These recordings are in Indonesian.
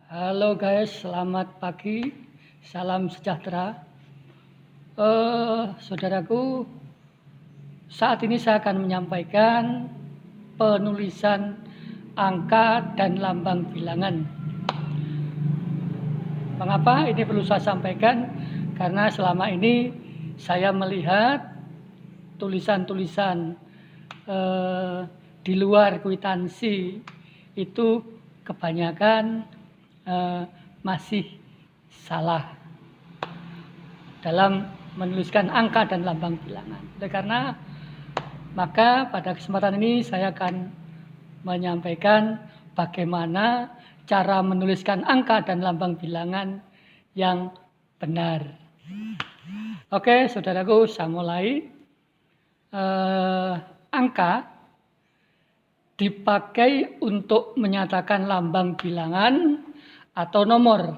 Halo guys, selamat pagi, salam sejahtera. Saudaraku, saat ini saya akan menyampaikan penulisan angka dan lambang bilangan. Mengapa ini perlu saya sampaikan? Karena selama ini saya melihat tulisan-tulisan di luar kwitansi itu kebanyakan masih salah dalam menuliskan angka dan lambang bilangan. Oleh karena maka pada kesempatan ini saya akan menyampaikan bagaimana cara menuliskan angka dan lambang bilangan yang benar. Oke, saudaraku, saya mulai. Angka dipakai untuk menyatakan lambang bilangan atau nomor.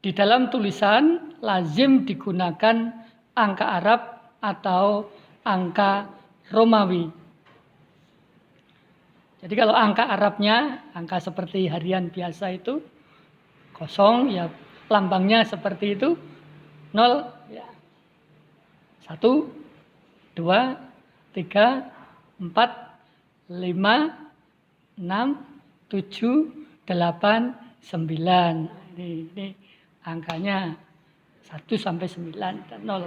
Di dalam tulisan lazim digunakan angka Arab atau angka Romawi. Jadi kalau angka Arabnya, angka seperti harian biasa itu kosong, ya lambangnya seperti itu, 0, ya 1, 2, 3, 4, 5, 6, 7, 8, 9. Ini angkanya 1 sampai 9 dan 0.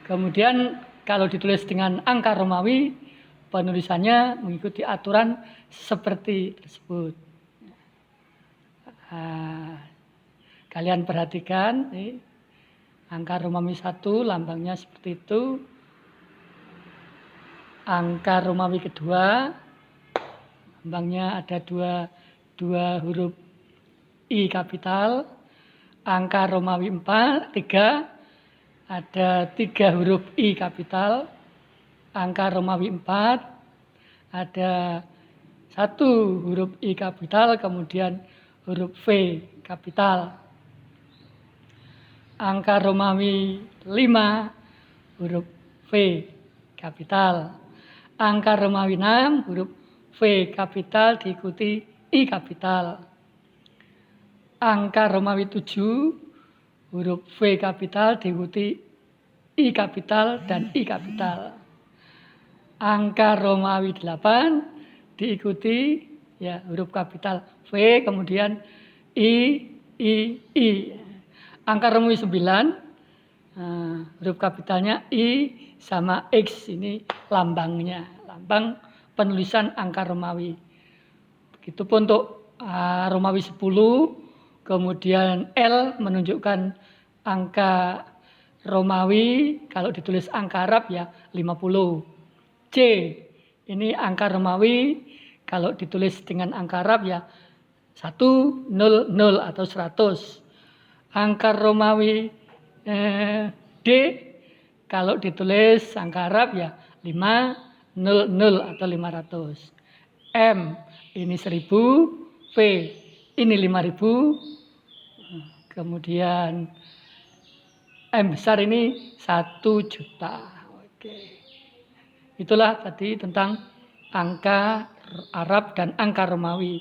Kemudian kalau ditulis dengan angka Romawi, penulisannya mengikuti aturan seperti tersebut. Kalian perhatikan, angka Romawi 1 lambangnya seperti itu. Angka Romawi kedua, lambangnya ada dua huruf I kapital. Angka Romawi 3 ada 3 huruf I kapital. Angka Romawi 4 ada 1 huruf I kapital, kemudian huruf V kapital. Angka Romawi 5 huruf V kapital. Angka Romawi 6 huruf V kapital diikuti I kapital. Angka Romawi 7 huruf V kapital diikuti I kapital dan I kapital. Angka Romawi 8 diikuti ya huruf kapital V, kemudian I. Angka Romawi 9 huruf kapitalnya I sama X, ini lambangnya, lambang penulisan angka Romawi. Begitupun untuk Romawi 10, kemudian L menunjukkan angka Romawi, kalau ditulis angka Arab ya 50. C ini angka Romawi, kalau ditulis dengan angka Arab ya 100 atau 100. Angka Romawi D kalau ditulis angka Arab ya 500 atau 500. M ini 1000, V ini 5000, kemudian M besar ini 1 juta. Oke. Itulah tadi tentang angka Arab dan angka Romawi.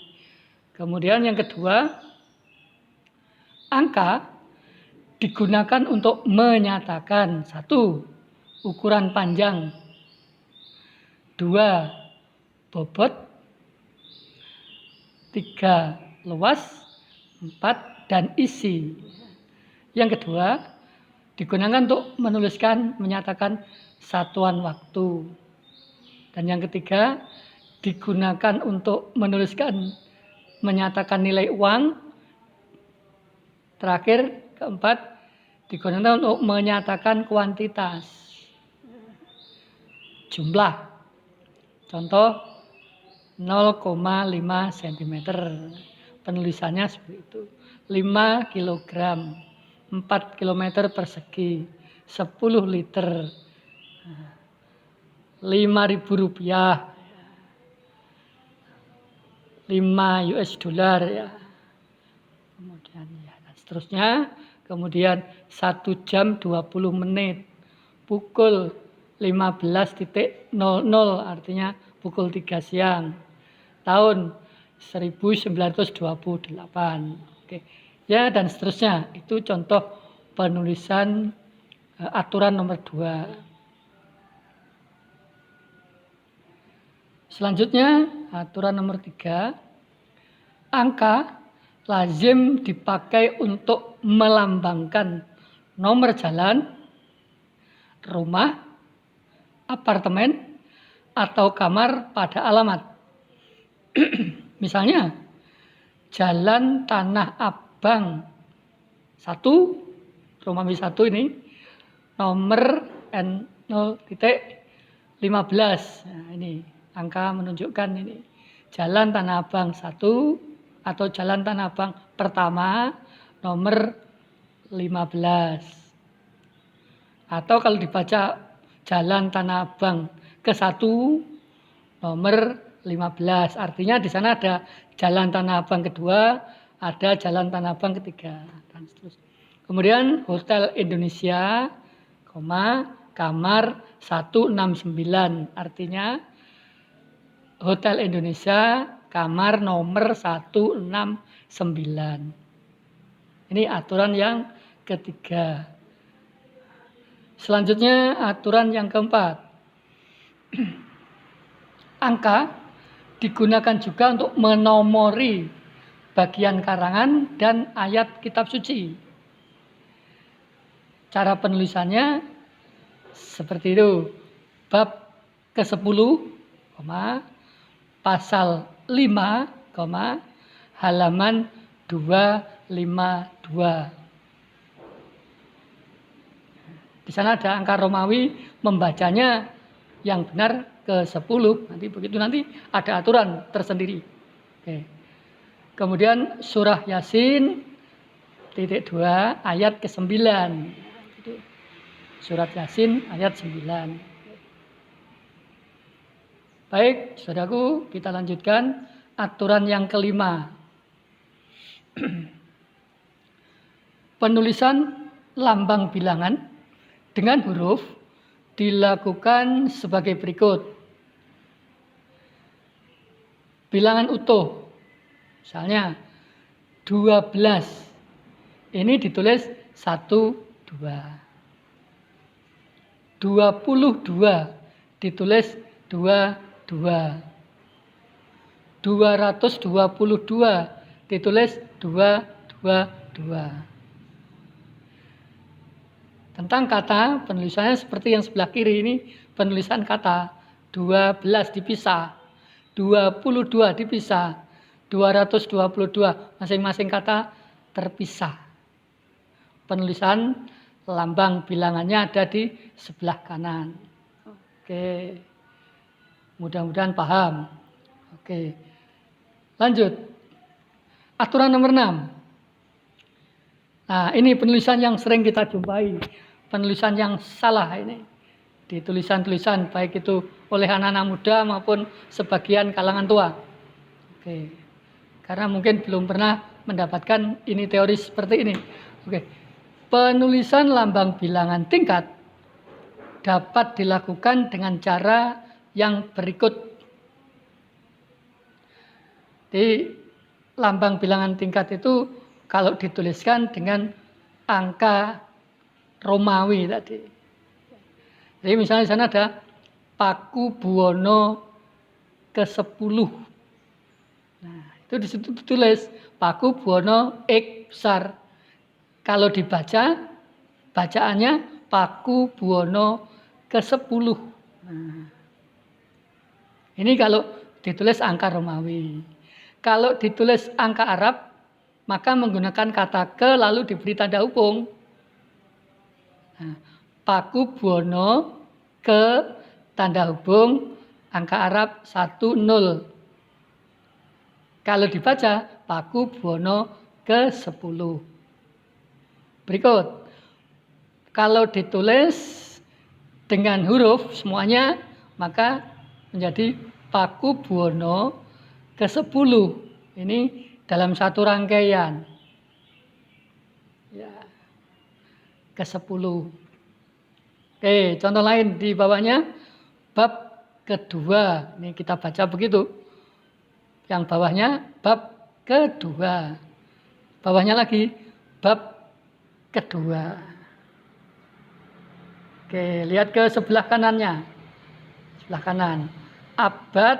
Kemudian yang kedua, angka digunakan untuk menyatakan 1. Ukuran panjang, 2. bobot, 3. luas, 4. dan isi. Yang kedua, digunakan untuk menyatakan satuan waktu. Dan yang ketiga, digunakan untuk menyatakan nilai uang. Terakhir, keempat, digunakan untuk menyatakan kuantitas, jumlah. Contoh 0,5 cm. Penulisannya seperti itu. 5 kg, 4 km persegi, 10 liter, 5.000 rupiah, 5 US dollar ya. Kemudian ya, dan seterusnya. Kemudian 1 jam 20 menit, pukul 15.00, artinya pukul 3 siang. Tahun 1928. Oke. Ya, dan seterusnya. Itu contoh penulisan aturan nomor 2. Selanjutnya, aturan nomor 3. Angka lazim dipakai untuk melambangkan nomor jalan, rumah, apartemen, atau kamar pada alamat. Misalnya, Jalan Tanah Abang 1, rumah B1 ini, nomor N0.15. Nah, ini angka menunjukkan ini. Jalan Tanah Abang 1 atau Jalan Tanah Abang pertama, nomor 15. Atau kalau dibaca Jalan Tanah Abang ke-1, nomor 15. Artinya di sana ada Jalan Tanah Abang kedua, ada Jalan Tanah Abang ketiga, dan seterusnya. Kemudian Hotel Indonesia, kamar 169. Artinya Hotel Indonesia, kamar nomor 169. Ini aturan yang ketiga. Selanjutnya aturan yang keempat. Angka digunakan juga untuk menomori bagian karangan dan ayat kitab suci. Cara penulisannya seperti itu. Bab ke-10, pasal 5, halaman 252. Di sana ada angka Romawi, membacanya yang benar ke-10. Nanti ada aturan tersendiri. Oke. Kemudian surah Yasin titik 2 ayat ke-9. Surat Yasin ayat 9. Baik, saudaraku, kita lanjutkan aturan yang kelima. Penulisan lambang bilangan dengan huruf dilakukan sebagai berikut. Bilangan utuh, misalnya 12, ini ditulis 1, 2. 22 ditulis 2, 2. 222 ditulis 2, 2, 2. Tentang kata, penulisannya seperti yang sebelah kiri ini, penulisan kata. 12 dipisah, 22 dipisah, 222, masing-masing kata terpisah. Penulisan lambang bilangannya ada di sebelah kanan. Oke, mudah-mudahan paham. Oke, lanjut. Aturan nomor 6. Nah, ini penulisan yang sering kita jumpai. Penulisan yang salah ini. Di tulisan-tulisan, baik itu oleh anak-anak muda maupun sebagian kalangan tua. Oke. Karena mungkin belum pernah mendapatkan ini teori seperti ini. Oke. Penulisan lambang bilangan tingkat dapat dilakukan dengan cara yang berikut. Jadi, lambang bilangan tingkat itu kalau dituliskan dengan angka Romawi tadi. Jadi misalnya di sana ada Paku Buwono ke-10. Nah, itu di situ ditulis Paku Buwono X besar. Kalau dibaca, bacaannya Paku Buwono ke-10. Nah, ini kalau ditulis angka Romawi. Kalau ditulis angka Arab, maka menggunakan kata ke lalu diberi tanda hubung. Nah, Paku Buwono ke tanda hubung angka Arab 10. Kalau dibaca Paku Buwono ke-10. Berikut. Kalau ditulis dengan huruf semuanya, maka menjadi Paku Buwono ke-10. Ini dalam satu rangkaian. Ya. Ke-10. Oke, contoh lain di bawahnya bab kedua. Ini kita baca begitu. Yang bawahnya bab kedua. Bawahnya lagi bab kedua. Oke, lihat ke sebelah kanannya. Sebelah kanan. Abad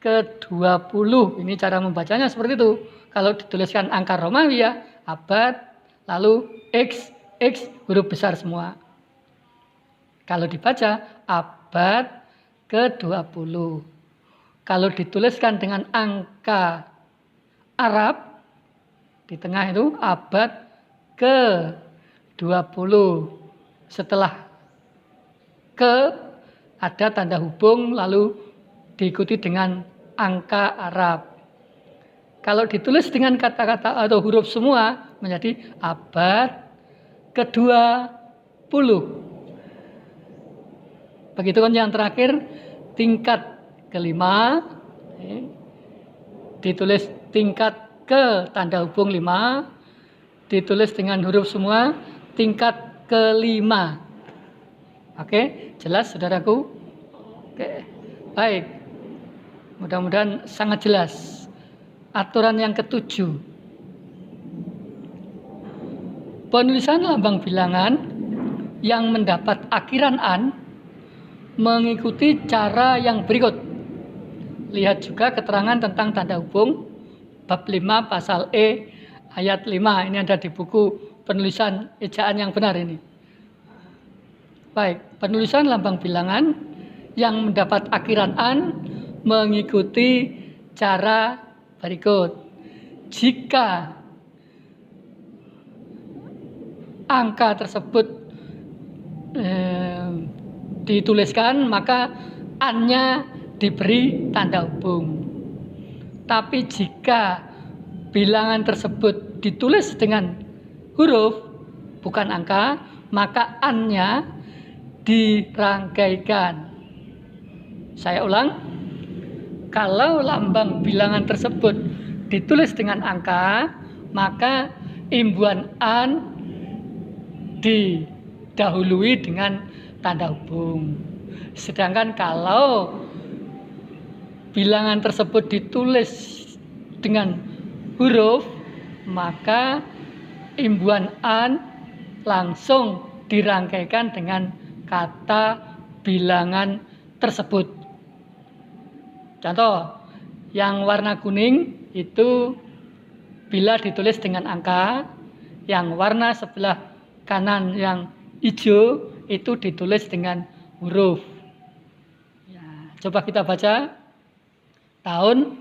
ke-20. Ini cara membacanya seperti itu. Kalau dituliskan angka Romawi ya, abad, lalu X huruf besar semua. Kalau dibaca abad ke-20. Kalau dituliskan dengan angka Arab, di tengah itu abad ke-20. Setelah ke ada tanda hubung lalu diikuti dengan angka Arab. Kalau ditulis dengan kata-kata atau huruf semua menjadi abad ke-20. Begitu kan yang terakhir tingkat kelima, ditulis tingkat ke tanda hubung 5, ditulis dengan huruf semua tingkat kelima. Oke, jelas saudaraku? Oke, baik. Mudah-mudahan sangat jelas. Aturan yang ke-7. Penulisan lambang bilangan yang mendapat akhiran an mengikuti cara yang berikut. Lihat juga keterangan tentang tanda hubung bab 5 pasal E ayat 5. Ini ada di buku penulisan ejaan yang benar ini. Baik, penulisan lambang bilangan yang mendapat akhiran an mengikuti cara berikut. Jika angka tersebut dituliskan, maka an-nya diberi tanda hubung. Tapi jika bilangan tersebut ditulis dengan huruf bukan angka, maka an-nya dirangkaikan. Saya ulang, kalau lambang bilangan tersebut ditulis dengan angka, maka imbuhan an didahului dengan tanda hubung. Sedangkan kalau bilangan tersebut ditulis dengan huruf, maka imbuhan an langsung dirangkaikan dengan kata bilangan tersebut. Contoh, yang warna kuning itu bila ditulis dengan angka, yang warna sebelah kanan yang hijau itu ditulis dengan huruf. Ya, coba kita baca tahun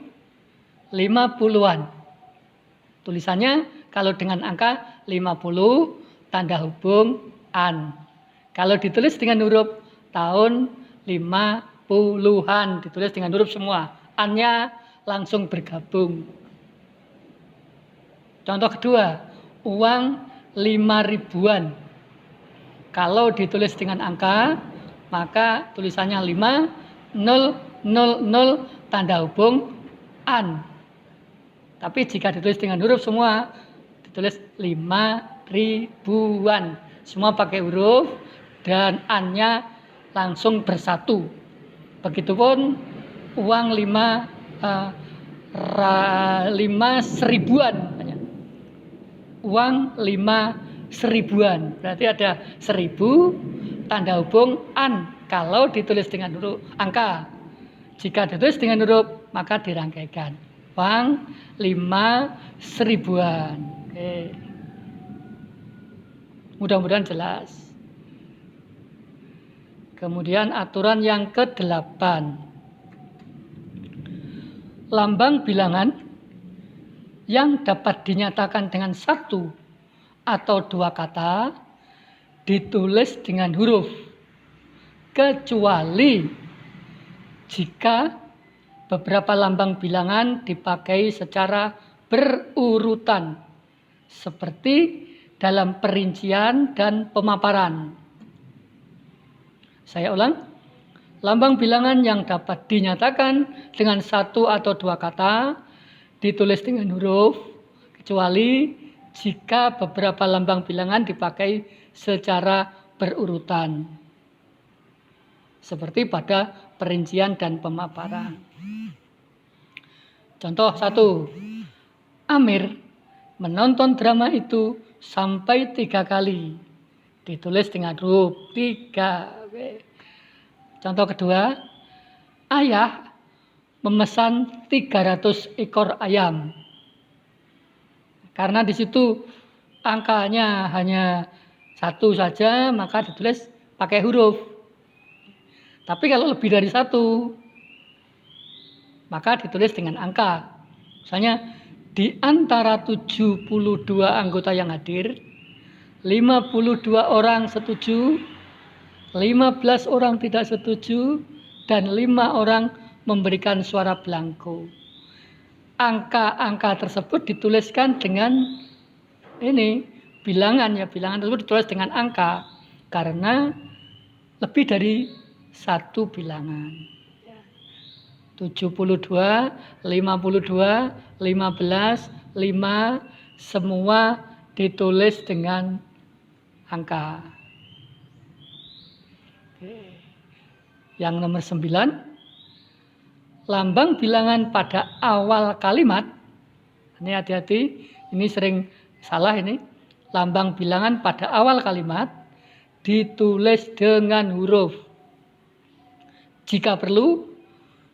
50-an. Tulisannya kalau dengan angka 50 tanda hubung an. Kalau ditulis dengan huruf tahun 50-an ditulis dengan huruf semua. An-nya langsung bergabung. Contoh kedua, uang 5.000-an. Kalau ditulis dengan angka, maka tulisannya 5, 0, 0, 0, tanda hubung an. Tapi jika ditulis dengan huruf semua, ditulis 5.000-an. Semua pakai huruf dan an-nya langsung bersatu. Begitupun uang 5.000-an. Uang 5.000-an. Berarti ada 1.000 tanda hubung an kalau ditulis dengan huruf angka. Jika ditulis dengan huruf maka dirangkaikan. Uang 5.000-an. Oke. Mudah-mudahan jelas. Kemudian aturan yang ke-8. Lambang bilangan yang dapat dinyatakan dengan satu atau dua kata ditulis dengan huruf, kecuali jika beberapa lambang bilangan dipakai secara berurutan, seperti dalam perincian dan pemaparan. Saya ulang, lambang bilangan yang dapat dinyatakan dengan satu atau dua kata ditulis dengan huruf, kecuali jika beberapa lambang bilangan dipakai secara berurutan, seperti pada perincian dan pemaparan. Contoh 1. Amir menonton drama itu sampai 3 kali. Ditulis dengan huruf 3. Contoh kedua, ayah memesan 300 ekor ayam. Karena di situ angkanya hanya 1 saja, maka ditulis pakai huruf. Tapi kalau lebih dari 1, maka ditulis dengan angka. Misalnya di antara 72 anggota yang hadir, 52 orang setuju, 15 orang tidak setuju, dan 5 orang memberikan suara blanko. Angka-angka tersebut dituliskan dengan ini bilangan ya, bilangan tersebut ditulis dengan angka karena lebih dari 1 bilangan. 72, 52, 15, 5 semua ditulis dengan angka. Yang nomor 9, lambang bilangan pada awal kalimat. Ini hati-hati, ini sering salah ini. Lambang bilangan pada awal kalimat ditulis dengan huruf. Jika perlu,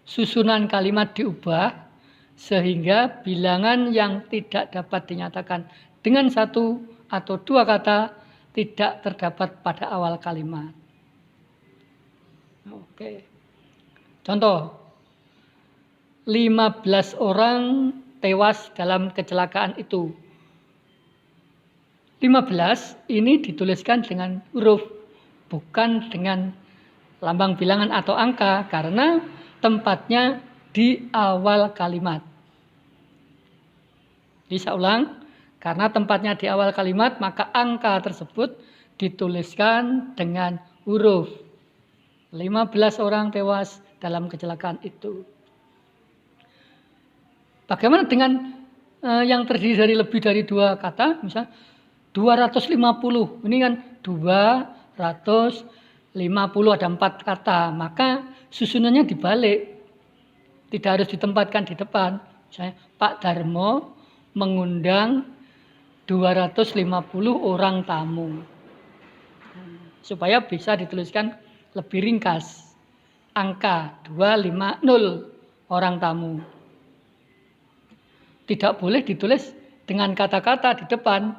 susunan kalimat diubah sehingga bilangan yang tidak dapat dinyatakan dengan 1 atau 2 kata tidak terdapat pada awal kalimat. Oke. Contoh, 15 orang tewas dalam kecelakaan itu. 15 ini dituliskan dengan huruf, bukan dengan lambang bilangan atau angka, karena tempatnya di awal kalimat. Bisa ulang, karena tempatnya di awal kalimat, maka angka tersebut dituliskan dengan huruf. 15 orang tewas dalam kecelakaan itu. Bagaimana dengan yang terdiri dari lebih dari 2 kata? Misal 250. Ini kan 250 ada 4 kata. Maka susunannya dibalik. Tidak harus ditempatkan di depan. Misalnya Pak Darmo mengundang 250 orang tamu. Supaya bisa dituliskan lebih ringkas. Angka 250 orang tamu. Tidak boleh ditulis dengan kata-kata di depan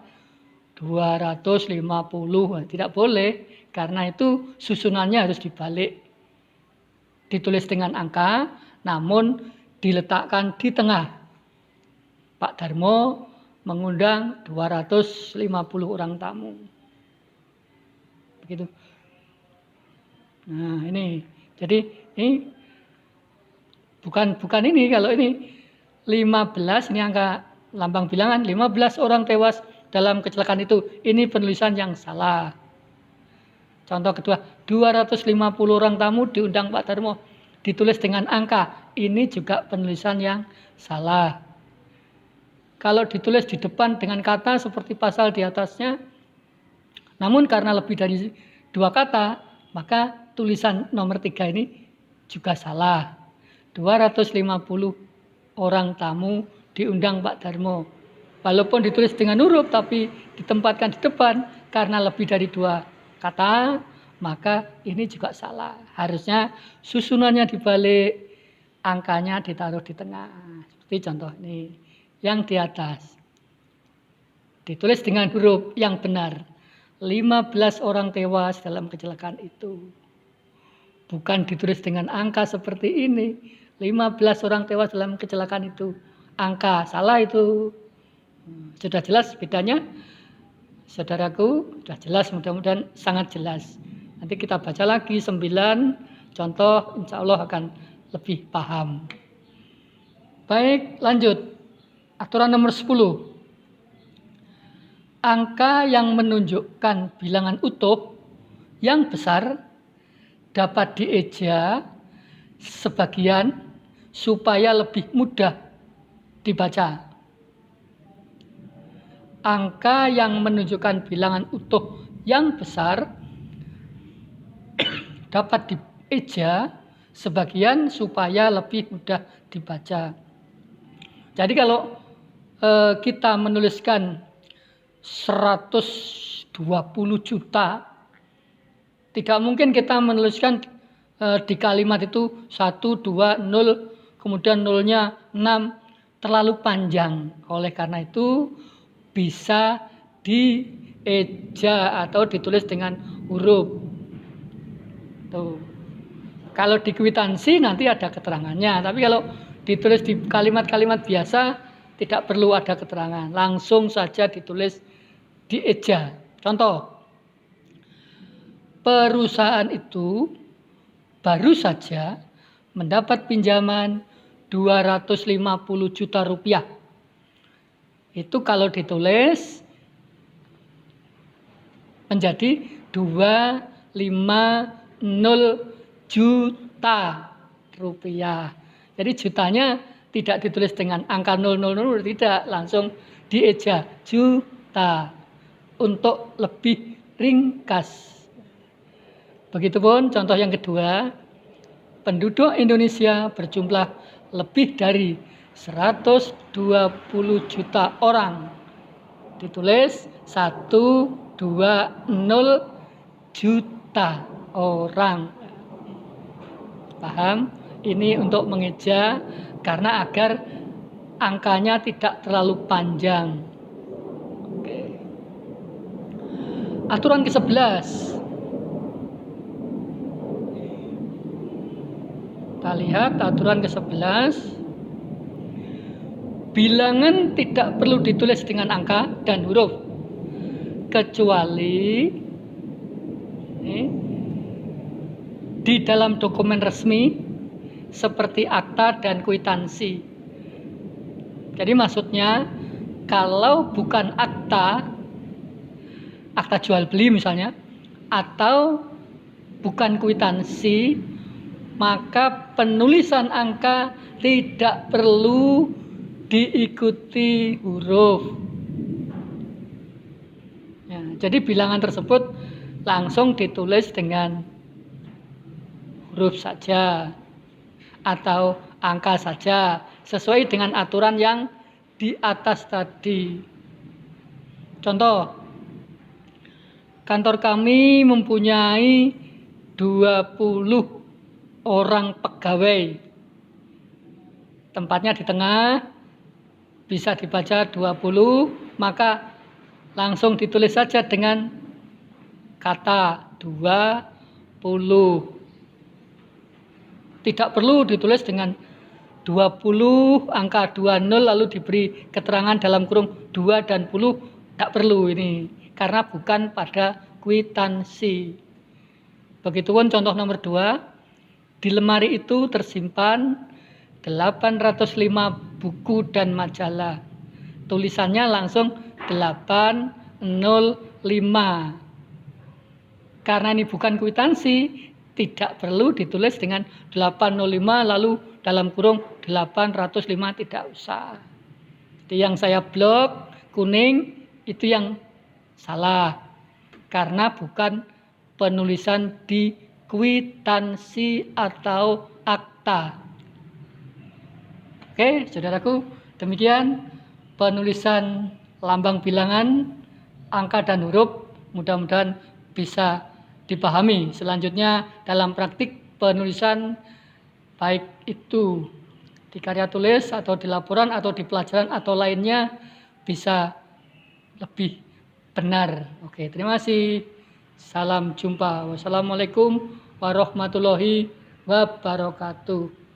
250. Tidak boleh, karena itu susunannya harus dibalik. Ditulis dengan angka, namun diletakkan di tengah. Pak Darmo mengundang 250 orang tamu. Begitu. Nah, ini. Jadi ini bukan ini, kalau ini 15, ini angka lambang bilangan, 15 orang tewas dalam kecelakaan itu. Ini penulisan yang salah. Contoh kedua, 250 orang tamu diundang Pak Darmo. Ditulis dengan angka. Ini juga penulisan yang salah. Kalau ditulis di depan dengan kata seperti pasal di atasnya, namun karena lebih dari 2 kata, maka tulisan nomor 3 ini juga salah. 250 orang tamu diundang Pak Darmo. Walaupun ditulis dengan huruf tapi ditempatkan di depan karena lebih dari 2 kata, maka ini juga salah. Harusnya susunannya dibalik, angkanya ditaruh di tengah. Seperti contoh ini, yang di atas. Ditulis dengan huruf yang benar. 15 orang tewas dalam kecelakaan itu. Bukan ditulis dengan angka seperti ini. 15 orang tewas dalam kecelakaan itu. Angka salah itu. Sudah jelas bedanya? Saudaraku, sudah jelas, mudah-mudahan sangat jelas. Nanti kita baca lagi 9 contoh, insya Allah akan lebih paham. Baik, lanjut. Aturan nomor 10. Angka yang menunjukkan bilangan utuh yang besar dapat dieja sebagian supaya lebih mudah dibaca. Angka yang menunjukkan bilangan utuh yang besar dapat dieja sebagian supaya lebih mudah dibaca. Jadi kalau kita menuliskan 120 juta, tidak mungkin kita menuliskan di kalimat itu 1, 2, 0, kemudian nolnya 6, terlalu panjang. Oleh karena itu bisa dieja atau ditulis dengan huruf. Tuh. Kalau di kwitansi nanti ada keterangannya, tapi kalau ditulis di kalimat-kalimat biasa tidak perlu ada keterangan, langsung saja ditulis dieja. Contoh, perusahaan itu baru saja mendapat pinjaman 250 juta rupiah. Itu kalau ditulis menjadi 250 juta rupiah. Jadi jutanya tidak ditulis dengan angka 000, tidak, langsung dieja juta untuk lebih ringkas. Begitupun contoh yang kedua, penduduk Indonesia berjumlah lebih dari 120 juta orang. Ditulis 120 juta orang. Paham? Ini untuk mengeja karena agar angkanya tidak terlalu panjang. Oke. Aturan ke-11. Kita lihat aturan ke-11. Bilangan tidak perlu ditulis dengan angka dan huruf kecuali di dalam dokumen resmi seperti akta dan kwitansi. Jadi maksudnya kalau bukan akta jual beli misalnya, atau bukan kwitansi, maka penulisan angka tidak perlu diikuti huruf. Ya, jadi bilangan tersebut langsung ditulis dengan huruf saja atau angka saja sesuai dengan aturan yang di atas tadi. Contoh, kantor kami mempunyai 20 orang pegawai. Tempatnya di tengah, bisa dibaca 20, maka langsung ditulis saja dengan kata 20. Tidak perlu ditulis dengan 20 angka 20 lalu diberi keterangan dalam kurung 2 dan 10, tidak perlu ini karena bukan pada kwitansi. Begitupun contoh nomor 2, di lemari itu tersimpan 805 buku dan majalah. Tulisannya langsung 805. Karena ini bukan kwitansi, tidak perlu ditulis dengan 805 lalu dalam kurung 805, tidak usah. Jadi yang saya blok kuning itu yang salah karena bukan penulisan di kwitansi atau akta. Oke, saudaraku, demikian penulisan lambang bilangan, angka dan huruf, mudah-mudahan bisa dipahami. Selanjutnya dalam praktik penulisan, baik itu di karya tulis atau di laporan atau di pelajaran atau lainnya, bisa lebih benar. Oke, terima kasih. Salam jumpa. Wassalamualaikum warahmatullahi wabarakatuh.